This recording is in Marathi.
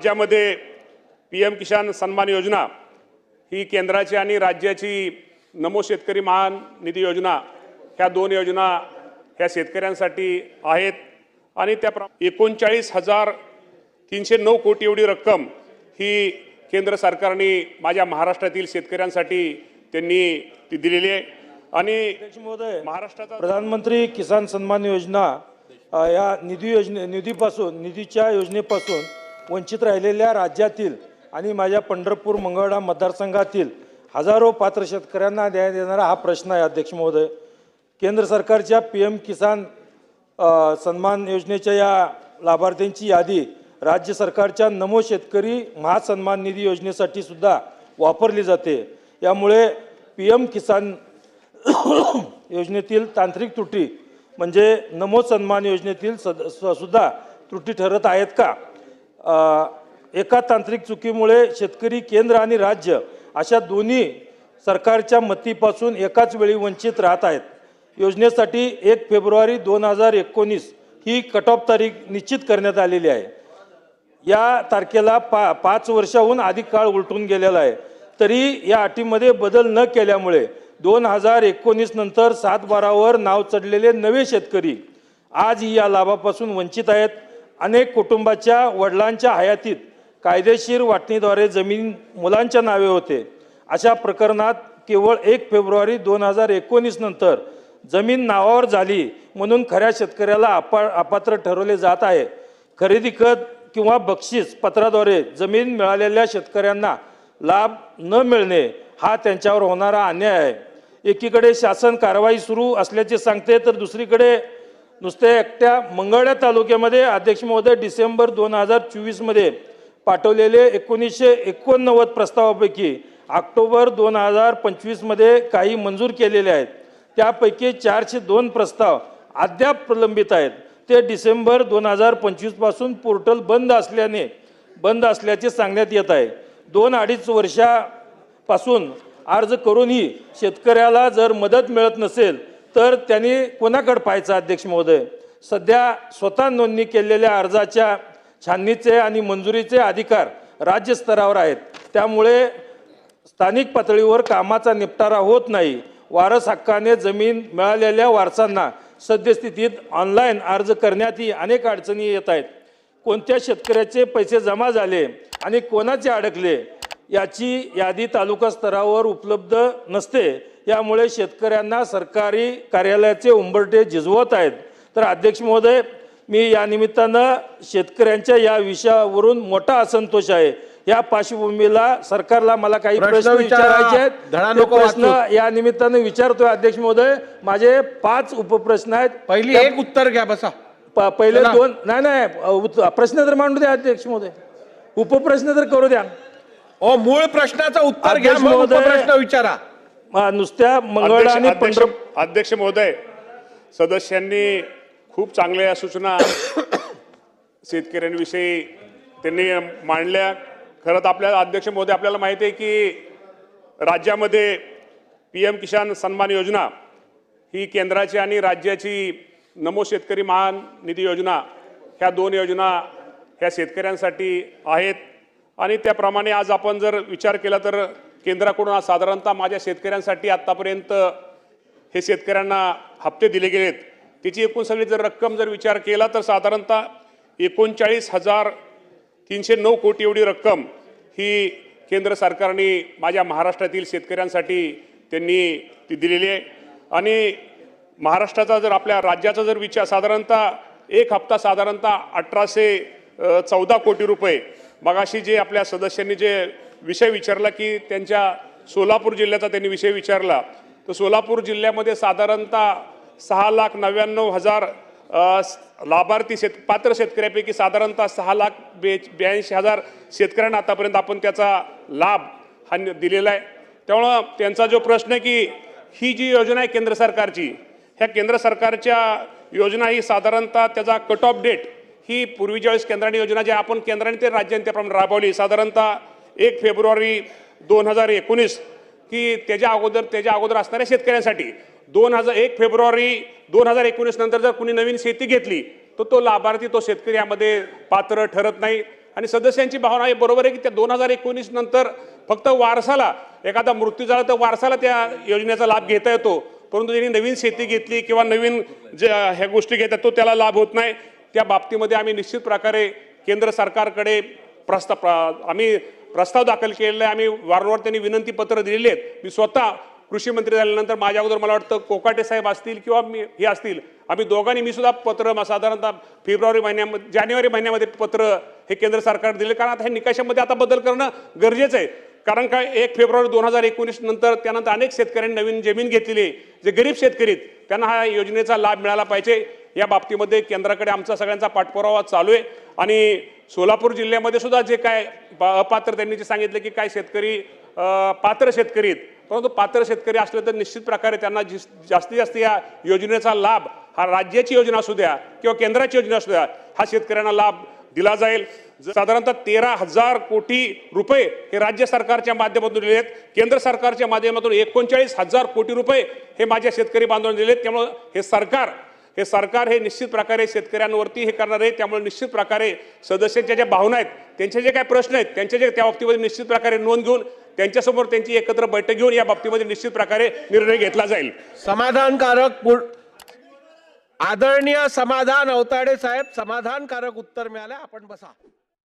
राज्यामध्ये PM किसान सन्मान योजना ही केंद्राची आणि राज्याची नमो शेतकरी महान निधी योजना ह्या दोन योजना ह्या शेतकऱ्यांसाठी आहेत आणि त्या 39,309 कोटी एवढी रक्कम ही केंद्र सरकारने माझ्या महाराष्ट्रातील शेतकऱ्यांसाठी त्यांनी ती दिलेली आहे। आणि महाराष्ट्राचा प्रधानमंत्री किसान सन्मान योजना या निधीच्या योजनेपासून वंचित राहिलेल्या राज्यातील आणि माझ्या पंढरपूर मंगळवेढा मतदारसंघातील हजारो पात्र शेतकऱ्यांना न्याय देणारा हा प्रश्न आहे। अध्यक्ष महोदय, केंद्र सरकारच्या PM किसान सन्मान योजनेच्या या लाभार्थ्यांची यादी राज्य सरकारच्या नमो शेतकरी महासन्मान निधी योजनेसाठी सुद्धा वापरली जाते। यामुळे PM किसान योजनेतील तांत्रिक त्रुटी म्हणजे नमो सन्मान योजनेतील सुद्धा त्रुटी ठरत आहेत का? एका तांत्रिक चुकीमुळे शेतकरी केंद्र आणि राज्य अशा दोन्ही सरकारच्या मतीपासून एकाच वेळी वंचित राहत आहेत। योजनेसाठी 1 फेब्रुवारी 2019 ही कट ऑफ तारीख निश्चित करण्यात आलेली आहे। या तारखेला 5 वर्षाहून अधिक काळ उलटून गेलेला आहे, तरी या अटीमध्ये बदल न केल्यामुळे 2019 नंतर 7/12 नाव चढलेले नवे शेतकरी आजही या लाभापासून वंचित आहेत। अनेक कुटुंबाच्या वडिलांच्या हयातीत कायदेशीर वाटणीद्वारे जमीन मुलांच्या नावे होते। अशा प्रकरणात केवळ 1 फेब्रुवारी 2019 नंतर जमीन नावावर झाली म्हणून खऱ्या शेतकऱ्याला अपात्र ठरवले जात आहे। खरेदी खत किंवा बक्षीस पत्राद्वारे जमीन मिळालेल्या शेतकऱ्यांना लाभ न मिळणे हा त्यांच्यावर होणारा अन्याय आहे। एकीकडे शासन कारवाई सुरू असल्याचे सांगते, तर दुसरीकडे नुसते एकट्या मंगळवेढा तालुक्यामध्ये अध्यक्ष महोदय डिसेंबर 2024 मध्ये पाठवलेले 1989 प्रस्तावापैकी ऑक्टोबर 2025 मध्ये काही मंजूर केलेले आहेत। त्यापैकी 402 प्रस्ताव अद्याप प्रलंबित आहेत। ते डिसेंबर 2025 पासून पोर्टल बंद असल्याचे सांगण्यात येत आहे। 2-2.5 वर्षापासून अर्ज करूनही शेतकऱ्याला जर मदत मिळत नसेल तर त्यांनी कोणाकडे पाहायचं? अध्यक्ष महोदय, सध्या स्वतः नोंदणी केलेल्या अर्जाच्या छाननीचे आणि मंजुरीचे अधिकार राज्य स्तरावर आहेत। त्यामुळे स्थानिक पातळीवर कामाचा निपटारा होत नाही। वारस हक्काने जमीन मिळालेल्या वारसांना सद्यस्थितीत ऑनलाईन अर्ज करण्यातही अनेक अडचणी येत आहेत। कोणत्या शेतकऱ्याचे पैसे जमा झाले आणि कोणाचे अडकले याची यादी तालुका स्तरावर उपलब्ध नसते। यामुळे शेतकऱ्यांना सरकारी कार्यालयाचे उंबरठे झिजवत आहेत। तर अध्यक्ष महोदय, मी या निमित्तानं शेतकऱ्यांच्या या विषयावरून मोठा असंतोष आहे। या पार्श्वभूमीला सरकारला मला काही प्रश्न विचारायचे आहेत। प्रश्न या निमित्तानं विचारतोय अध्यक्ष महोदय। माझे 5 उपप्रश्न आहेत। पहिली एक उत्तर घ्या, बसा। पहिले 2 नाही प्रश्न तर मांडू द्या अध्यक्ष महोदय, उपप्रश्न तर करू द्या। मूळ प्रश्नाचं उत्तर घ्या, मग उपप्रश्न विचारा। नुसत्या मंगळवेढा आणि अध्यक्ष महोदय, सदस्यांनी खूप चांगल्या सूचना शेतकऱ्यांविषयी त्यांनी मांडल्या। खरं तर आपल्या अध्यक्ष महोदय, आपल्याला माहिती आहे की राज्यामध्ये PM किसान सन्मान योजना ही केंद्राची आणि राज्याची नमो शेतकरी महान निधी योजना ह्या दोन योजना ह्या शेतकऱ्यांसाठी आहेत। आणि त्याप्रमाणे आज आपण जर विचार केला तर केंद्राकडून आज साधारणतः माझ्या शेतकऱ्यांसाठी आत्तापर्यंत हे शेतकऱ्यांना हप्ते दिले गेलेत, त्याची एकूण सगळी जर रक्कम जर विचार केला तर साधारणतः 39,309 कोटी एवढी रक्कम ही केंद्र सरकारने माझ्या महाराष्ट्रातील शेतकऱ्यांसाठी त्यांनी ती दिलेली आहे। आणि महाराष्ट्राचा जर आपल्या राज्याचा जर विचार साधारणतः एक हप्ता साधारणतः 1814 कोटी रुपये। मगाशी जे आपल्या सदस्यांनी जे विषय विचारला की त्यांच्या सोलापूर जिल्ह्याचा त्यांनी विषय विचारला, तर सोलापूर जिल्ह्यामध्ये साधारणतः 6,99,000 लाभार्थी पात्र शेतकऱ्यापैकी साधारणतः 6,82,000 शेतकऱ्यांना आतापर्यंत आपण त्याचा लाभ हा दिलेला आहे। त्यामुळं त्यांचा जो प्रश्न आहे की ही जी योजना आहे केंद्र सरकारची, ह्या केंद्र सरकारच्या योजना ही साधारणतः त्याचा कट ऑफ डेट ही पूर्वीच्या वेळेस केंद्राने योजना ज्या आपण केंद्राने ते राज्याने त्याप्रमाणे राबवली साधारणतः 1 फेब्रुवारी 2019 की त्याच्या अगोदर असणाऱ्या शेतकऱ्यांसाठी 1 फेब्रुवारी 2019 नंतर जर कुणी नवीन शेती घेतली तर तो लाभार्थी तो शेतकरी यामध्ये पात्र ठरत नाही। आणि सदस्यांची भावना आहे बरोबर आहे की त्या 2019 नंतर फक्त वारसाला एखादा मृत्यू झाला तर वारसाला त्या योजनेचा लाभ घेता येतो, परंतु ज्यांनी नवीन शेती घेतली किंवा नवीन जे ह्या गोष्टी घेतात तो त्याला लाभ होत नाही. त्या बाबतीमध्ये आम्ही निश्चित प्रकारे केंद्र सरकारकडे आम्ही प्रस्ताव दाखल केलेला आहे. आम्ही वारंवार त्यांनी विनंती पत्र दिलेली आहेत. मी स्वतः कृषी मंत्री झाल्यानंतर माझ्या अगोदर मला वाटतं कोकाटे साहेब असतील किंवा हे असतील, आम्ही दोघांनी मी सुद्धा पत्र साधारणतः जानेवारी महिन्यामध्ये पत्र हे केंद्र सरकार दिले, कारण आता हे निकषामध्ये आता बदल करणं गरजेचं आहे. कारण काय 1 फेब्रुवारी 2019 नंतर त्यानंतर अनेक शेतकऱ्यांनी नवीन जमीन घेतलेली, जे गरीब शेतकरी त्यांना हा योजनेचा लाभ मिळाला पाहिजे. या बाबतीमध्ये केंद्राकडे आमचा सगळ्यांचा पाठपुरावा चालू आहे. आणि सोलापूर जिल्ह्यामध्ये सुद्धा जे काय अपात्र त्यांनी जे सांगितलं की काय शेतकरी पात्र शेतकरी आहेत, परंतु पात्र शेतकरी असले तर निश्चित प्रकारे त्यांना जास्तीत जास्त या योजनेचा लाभ हा राज्याची योजना असू द्या किंवा केंद्राची योजना असू द्या हा शेतकऱ्यांना लाभ दिला जाईल. साधारणतः 13,000 कोटी रुपये हे राज्य सरकारच्या माध्यमातून दिले आहेत. केंद्र सरकारच्या माध्यमातून 39,000 कोटी रुपये हे माझ्या शेतकरी बांधवांना दिले आहेत. त्यामुळे हे सरकार हे निश्चित प्रकारे शेतकऱ्यांवरती हे करणार आहे. त्यामुळे निश्चित प्रकारे सदस्यांच्या ज्या भावना आहेत, त्यांचे जे काही प्रश्न आहेत, त्यांचे जे त्या बाबतीमध्ये निश्चित प्रकारे नोंद घेऊन त्यांच्यासमोर त्यांची एकत्र बैठक घेऊन या बाबतीमध्ये निश्चित प्रकारे निर्णय घेतला जाईल. समाधानकारक आदरणीय समाधान अवताडे साहेब, समाधानकारक उत्तर मिळालं. आपण बसा.